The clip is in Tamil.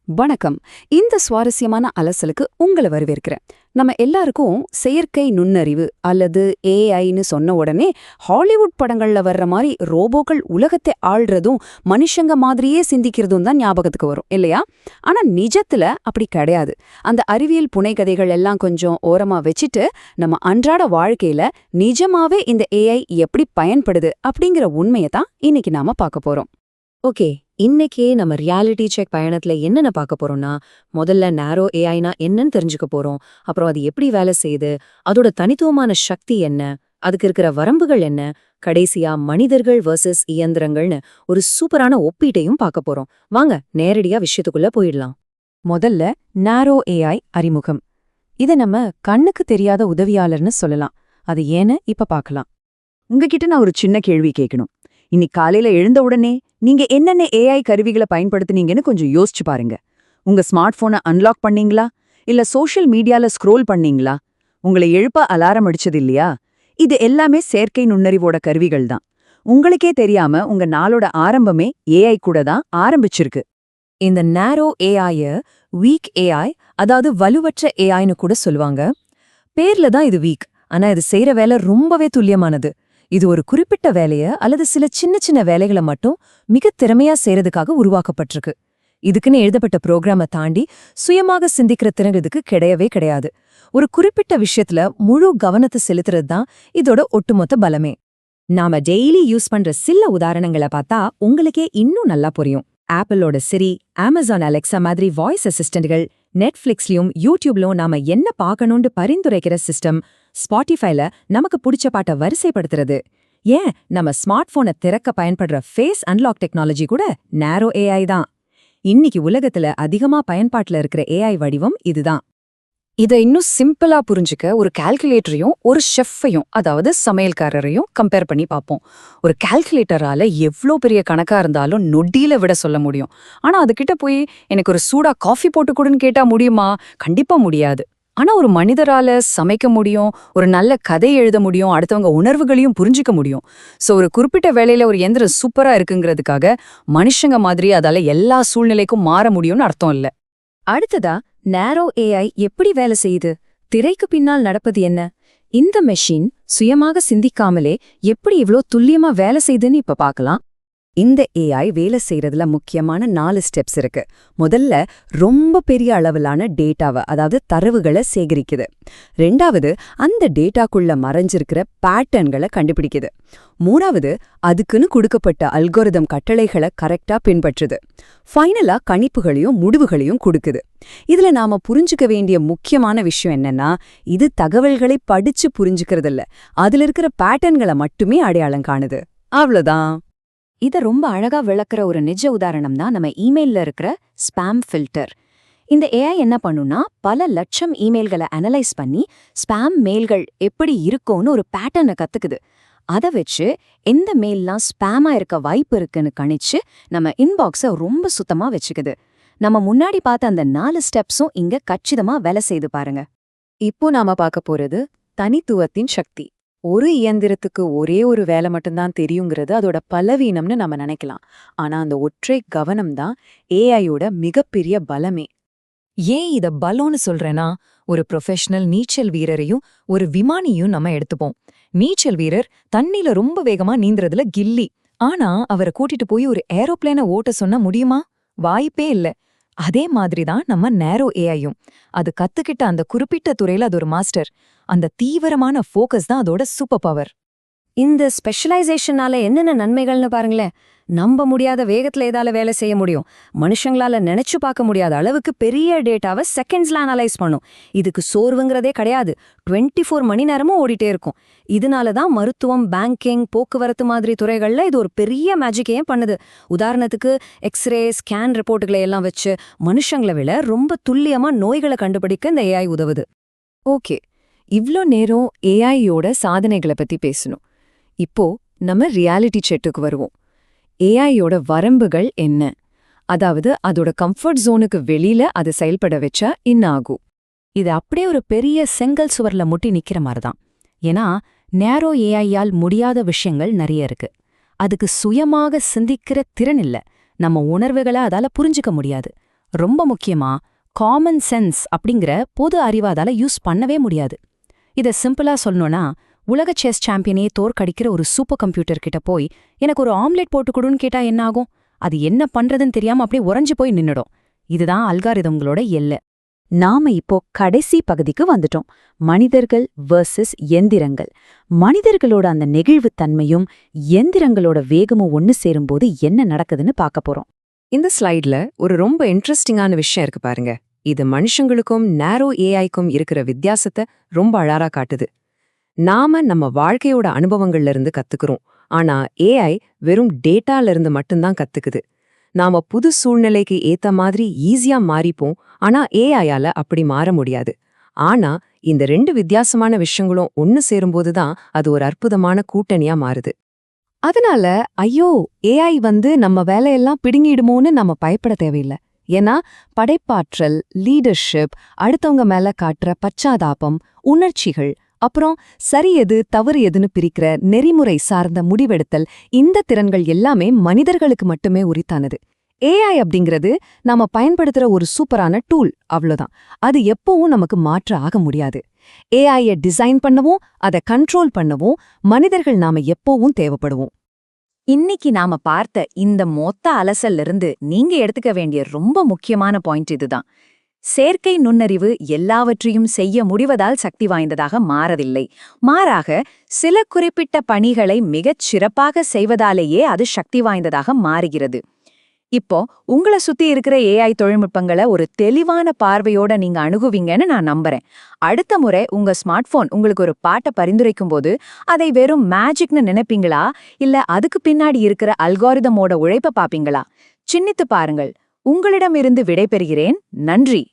வணக்கம். இந்த சுவாரஸ்யமான அலசலுக்கு உங்களை வரவேற்கிறேன். நம்ம எல்லாருக்கும் செயற்கை நுண்ணறிவு அல்லது ஏஐன்னு சொன்ன உடனே ஹாலிவுட் படங்கள்ல வர்ற மாதிரி ரோபோக்கள் உலகத்தை ஆள்றதும் மனுஷங்க மாதிரியே சிந்திக்கிறதும் தான் ஞாபகத்துக்கு வரும் இல்லையா? ஆனா நிஜத்துல அப்படி கிடையாது. அந்த அறிவியல் புனைகதைகள் எல்லாம் கொஞ்சம் ஓரமா வச்சுட்டு நம்ம அன்றாட வாழ்க்கையில நிஜமாவே இந்த ஏஐ எப்படி பயன்படுது அப்படிங்கிற உண்மையை தான் இன்னைக்கு நாம பார்க்க போறோம். ஓகே, இன்னைக்கே நம்ம ரியாலிட்டி செக் பயணத்துல என்னென்ன பார்க்க போறோம்னா, முதல்ல நேரோ ஏஐனா என்னன்னு தெரிஞ்சுக்க போறோம். அப்புறம் அது எப்படி வேலை செய்யுது, அதோட தனித்துவமான சக்தி என்ன, அதுக்கு இருக்கிற வரம்புகள் என்ன, கடைசியா மனிதர்கள் வர்சஸ் இயந்திரங்கள்னு ஒரு சூப்பரான ஒப்பீட்டையும் பார்க்க போறோம். வாங்க நேரடியா விஷயத்துக்குள்ள போயிடலாம். முதல்ல நேரோ ஏஐ அறிமுகம். இத நம்ம கண்ணுக்கு தெரியாத உதவியாளர்னு சொல்லலாம். அது ஏன்னு இப்ப பார்க்கலாம். உங்ககிட்ட நான் ஒரு சின்ன கேள்வி கேட்கணும். இன்னைக்கு காலையில எழுந்த உடனே நீங்க என்னென்ன ஏஐ கருவிகளை பயன்படுத்துனீங்கன்னு கொஞ்சம் யோசிச்சு பாருங்க. உங்க ஸ்மார்ட் போனை அன்லாக் பண்ணீங்களா, இல்ல சோஷியல் மீடியால ஸ்க்ரோல் பண்ணீங்களா, உங்களை எழுப்ப அலாரம் அடிச்சது இல்லையா? இது எல்லாமே செயற்கை நுண்ணறிவோட கருவிகள் தான். உங்களுக்கே தெரியாம உங்க நாளோட ஆரம்பமே ஏஐ கூட தான் ஆரம்பிச்சிருக்கு. இந்த நேரோ ஏஐய வீக் ஏஐ, அதாவது வலுவற்ற ஏஐன்னு கூட சொல்லுவாங்க. பேர்ல தான் இது வீக், ஆனா இது செய்யற வேலை ரொம்பவே துல்லியமானது. இது ஒரு குறிப்பிட்ட வேலைய அல்லது சில சின்ன சின்ன வேலைகளை மட்டும் மிக திறமையா செய்யறதுக்காக உருவாக்கப்பட்டிருக்கு. இதுக்குன்னு எழுதப்பட்ட புரோகிராமை தாண்டி சுயமாக சிந்திக்கிற திறன் இதுக்கு கிடையவே கிடையாது. ஒரு குறிப்பிட்ட விஷயத்துல முழு கவனத்தை செலுத்துறது தான் இதோட ஒட்டுமொத்த பலமே. நாம டெய்லி யூஸ் பண்ற சில உதாரணங்களை பார்த்தா உங்களுக்கே இன்னும் நல்லா புரியும். ஆப்பிளோட சிரி, அமேசான் அலெக்சா மாதிரி வாய்ஸ் அசிஸ்டன்ட்கள், நெட்ஃபிளிக்ஸ்லயும் யூடியூப்லயும் நாம என்ன பார்க்கணும்னு பரிந்துரைக்கிற சிஸ்டம், ஸ்பாட்டிஃபைல நமக்கு பிடிச்ச பாட்டை வரிசைப்படுத்துறது, ஏன் நம்ம ஸ்மார்ட் போனை திறக்க பயன்படுற ஃபேஸ் அன்லாக் டெக்னாலஜி கூட நேரோ ஏஐ தான். இன்னைக்கு உலகத்துல அதிகமா பயன்பாட்டுல இருக்கிற ஏஐ வடிவம் இதுதான். இதை இன்னும் சிம்பிளா புரிஞ்சுக்க ஒரு கால்குலேட்டரையும் ஒரு ஷெஃப்பையும், அதாவது சமையல்காரரையும் கம்பேர் பண்ணி பார்ப்போம். ஒரு கால்குலேட்டரால எவ்வளோ பெரிய கணக்கா இருந்தாலும் நொடியில விட சொல்ல முடியும். ஆனா அதுகிட்ட போய் எனக்கு ஒரு சூடா காஃபி போட்டு கொடுன்னு கேட்டா முடியுமா? கண்டிப்பா முடியாது. ஆனா ஒரு மனிதரால சமைக்க முடியும், ஒரு நல்ல கதை எழுத முடியும், அடுத்தவங்க உணர்வுகளையும் புரிஞ்சிக்க முடியும். சோ ஒரு குறிப்பிட்ட வேலையில ஒரு எந்திரம் சூப்பரா இருக்குங்கிறதுக்காக மனுஷங்க மாதிரி அதால எல்லா சூழ்நிலைக்கும் மாற முடியும்னு அர்த்தம் இல்ல. அடுத்ததா நேரோ ஏஐ எப்படி வேலை செய்யுது, திரைக்கு பின்னால் நடப்பது என்ன, இந்த மெஷின் சுயமாக சிந்திக்காமலே எப்படி இவ்ளோ துல்லியமா வேலை செய்யுதுன்னு இப்ப பார்க்கலாம். இந்த ஏஐ வேலை செய்யறதுல முக்கியமான 4 ஸ்டெப்ஸ் இருக்கு. முதல்ல ரொம்ப பெரிய அளவிலான டேட்டாவை, அதாவது தரவுகளை சேகரிக்குது. ரெண்டாவது அந்த டேட்டாக்குள்ள மறைஞ்சிருக்கிற பேட்டர்ன்களை கண்டுபிடிக்குது. மூணாவது அதுக்குன்னு கொடுக்கப்பட்ட அல்கோரிதம் கட்டளைகளை கரெக்டா பின்பற்றுது. ஃபைனலா கணிப்புகளையும் முடிவுகளையும் கொடுக்குது. இதுல நாம புரிஞ்சுக்க வேண்டிய முக்கியமான விஷயம் என்னன்னா, இது தகவல்களை படிச்சு புரிஞ்சுக்கிறதில்ல, அதுல இருக்கிற பேட்டர்ன்களை மட்டுமே அடையாளம் காணுது. அவ்வளவுதான். இத ரொம்ப அழகா விளக்குற ஒரு நிஜ உதாரணம் தான் நம்ம இமெயில்ல இருக்கிற ஸ்பாம் ஃபில்டர். இந்த ஏஐ என்ன பண்ணுனா, பல லட்சம் இமெயில்களை அனலைஸ் பண்ணி ஸ்பாம் மெயில்கள் எப்படி இருக்கும்னு ஒரு பேட்டர்னை கத்துக்குது. அதை வச்சு எந்த மெயில்லாம் ஸ்பாமா இருக்க வாய்ப்பு இருக்குன்னு கணிச்சு நம்ம இன்பாக்ஸை ரொம்ப சுத்தமா வச்சுக்குது. நம்ம முன்னாடி பார்த்த அந்த 4 ஸ்டெப்ஸும் இங்க கச்சிதமா வேலை செய்து பாருங்க. இப்போ நாம பார்க்க போறது தனித்துவத்தின் சக்தி. ஒரு இயந்திரத்துக்கு ஒரே ஒரு வேலை மட்டும்தான் தெரியுங்கிறது அதோட பலவீனம்னு நம்ம நினைக்கலாம். ஆனா அந்த ஒற்றை கவனம் தான் ஏஐயோட மிகப்பெரிய பலமே. ஏன் இத பலோன்னு சொல்றேன்னா, ஒரு ப்ரொஃபஷனல் நீச்சல் வீரரையும் ஒரு விமானியும் நம்ம எடுத்துப்போம். நீச்சல் வீரர் தண்ணில ரொம்ப வேகமா நீந்துறதுல கில்லி. ஆனா அவரை கூட்டிட்டு போய் ஒரு ஏரோப்ளேனை ஓட்ட சொன்னா முடியுமா? வாய்ப்பே இல்ல. அதே மாதிரிதான் நம்ம நேரோ ஏஐயும். அது கத்துக்கிட்ட அந்த குறிப்பிட்ட துறையில அது ஒரு மாஸ்டர். அந்த தீவிரமான ஃபோக்கஸ் தான் அதோட சூப்பர் பவர். இந்த ஸ்பெஷலைசேஷனால என்னென்ன நன்மைகள்னு பாருங்களேன். நம்ப முடியாத வேகத்துல ஏதால வேலை செய்ய முடியும். மனுஷங்களால நினைச்சு பார்க்க முடியாத அளவுக்கு பெரிய டேட்டாவை செகண்ட்ஸ்ல அனலைஸ் பண்ணும். இதுக்கு சோர்வுங்கிறதே கிடையாது. 24 மணி நேரமும் ஓடிட்டே இருக்கும். இதனாலதான் மருத்துவம், பேங்கிங், போக்குவரத்து மாதிரி துறைகள்ல இது ஒரு பெரிய மேஜிக்கையே பண்ணுது. உதாரணத்துக்கு எக்ஸ்ரே, ஸ்கேன் ரிப்போர்ட்டுகளை எல்லாம் வச்சு மனுஷங்களை விட ரொம்ப துல்லியமா நோய்களை கண்டுபிடிக்க இந்த ஏஐ உதவுது. ஓகே, இவ்ளோ நேரம் ஏஐயோட சாதனைகளை பத்தி பேசணும். இப்போ நம்ம ரியாலிட்டி செட்டுக்கு வருவோம். ஏஐயோட வரம்புகள் என்ன, அதாவது அதோட கம்ஃபர்ட் ஜோனுக்கு வெளியில அதை செயல்பட வச்சா என்ன ஆகும்? இது அப்படியே ஒரு பெரிய செங்கல் சுவர்ல முட்டி நிக்கிற மாதிரிதான். ஏன்னா நேரோ ஏஐயால் முடியாத விஷயங்கள் நிறைய இருக்கு. அதுக்கு சுயமாக சிந்திக்கிற திறன் இல்ல. நம்ம உணர்வுகளை அதால புரிஞ்சுக்க முடியாது. ரொம்ப முக்கியமா காமன் சென்ஸ் அப்படிங்கிற பொது அறிவை அதால யூஸ் பண்ணவே முடியாது. இதை சிம்பிளா சொல்லணும்னா, உலக செஸ் சாம்பியனே தோற்கடிக்கிற ஒரு சூப்பர் கம்ப்யூட்டர் கிட்ட போய் எனக்கு ஒரு ஆம்லெட் போட்டு கொடுன்னு கேட்டா என்ன ஆகும்? அது என்ன பண்றதுன்னு தெரியாம அப்படியே உறைஞ்சு போய் நின்னுடும். இதுதான் அல்காரிதம்களோட எல்லை. நாம இப்போ கடைசி பகுதிக்கு வந்துட்டோம். மனிதர்கள் வெர்சஸ் எந்திரங்கள். மனிதர்களோட அந்த நெகிழ்வுத்தன்மையும் எந்திரங்களோட வேகமும் ஒன்னு சேரும்போது என்ன நடக்குதுன்னு பார்க்க போறோம். இந்த ஸ்லைட்ல ஒரு ரொம்ப இன்ட்ரெஸ்டிங்கான விஷயம் இருக்கு பாருங்க. இது மனுஷங்களுக்கும் நேரோ ஏஐக்கும் இருக்கிற வித்தியாசத்தை ரொம்ப அழகா காட்டுது. நாம நம்ம வாழ்க்கையோட அனுபவங்கள்ல இருந்து கத்துக்கிறோம். ஆனா ஏஐ வெறும் டேட்டால இருந்து மட்டும்தான் கத்துக்குது. நாம புது சூழ்நிலைக்கு ஏத்த மாதிரி ஈஸியா மாறிப்போம். ஆனா ஏஐயால அப்படி மாற முடியாது. ஆனா இந்த ரெண்டு வித்தியாசமான விஷயங்களும் ஒன்னு சேரும்போதுதான் அது ஒரு அற்புதமான கூட்டணியா மாறுது. அதனால ஐயோ ஏஐ நம்ம வேலையெல்லாம் பிடுங்கிடுமோன்னு நம்ம பயப்பட தேவையில்லை. ஏன்னா படைப்பாற்றல், லீடர்ஷிப், அடுத்தவங்க மேல காட்டுற பச்சாதாபம், உணர்ச்சிகள், அப்புறம் சரி எது தவறு எதுன்னு பிரிக்கிற நெறிமுறை சார்ந்த முடிவெடுத்தல், இந்த திறன்கள் எல்லாமே மனிதர்களுக்கு மட்டுமே உரித்தானது. ஏஐ அப்படிங்கிறது நாம பயன்படுத்துற ஒரு சூப்பரான டூல், அவ்வளோதான். அது எப்பவும் நமக்கு மாற்று ஆக முடியாது. ஏஐயை டிசைன் பண்ணவும் அதை கண்ட்ரோல் பண்ணவும் மனிதர்கள் நாம எப்பவும் தேவைப்படுவோம். இன்னைக்கு நாம பார்த்த இந்த மொத்த அலசல்ல இருந்து நீங்க எடுத்துக்க வேண்டிய ரொம்ப முக்கியமான பாயிண்ட் இதுதான். செயற்கை நுண்ணறிவு எல்லாவற்றையும் செய்ய முடிவதால் சக்தி வாய்ந்ததாக மாறதில்லை. மாறாக சில குறிப்பிட்ட பணிகளை மிகச் சிறப்பாக செய்வதாலேயே அது சக்தி வாய்ந்ததாக மாறுகிறது. இப்போ உங்களை சுத்தி இருக்கிற ஏஐ தொழில்நுட்பங்களை ஒரு தெளிவான பார்வையோட நீங்க அணுகுவீங்கன்னு நான் நம்புறேன். அடுத்த முறை உங்க ஸ்மார்ட் போன் உங்களுக்கு ஒரு பாட்டை பரிந்துரைக்கும் போது அதை வெறும் மேஜிக்னு நினைப்பீங்களா, இல்ல அதுக்கு பின்னாடி இருக்கிற அல்காரிதமோட உழைப்ப பாப்பீங்களா? சிந்தித்து பாருங்கள். உங்களிடமிருந்து விடைபெறுகிறேன். நன்றி.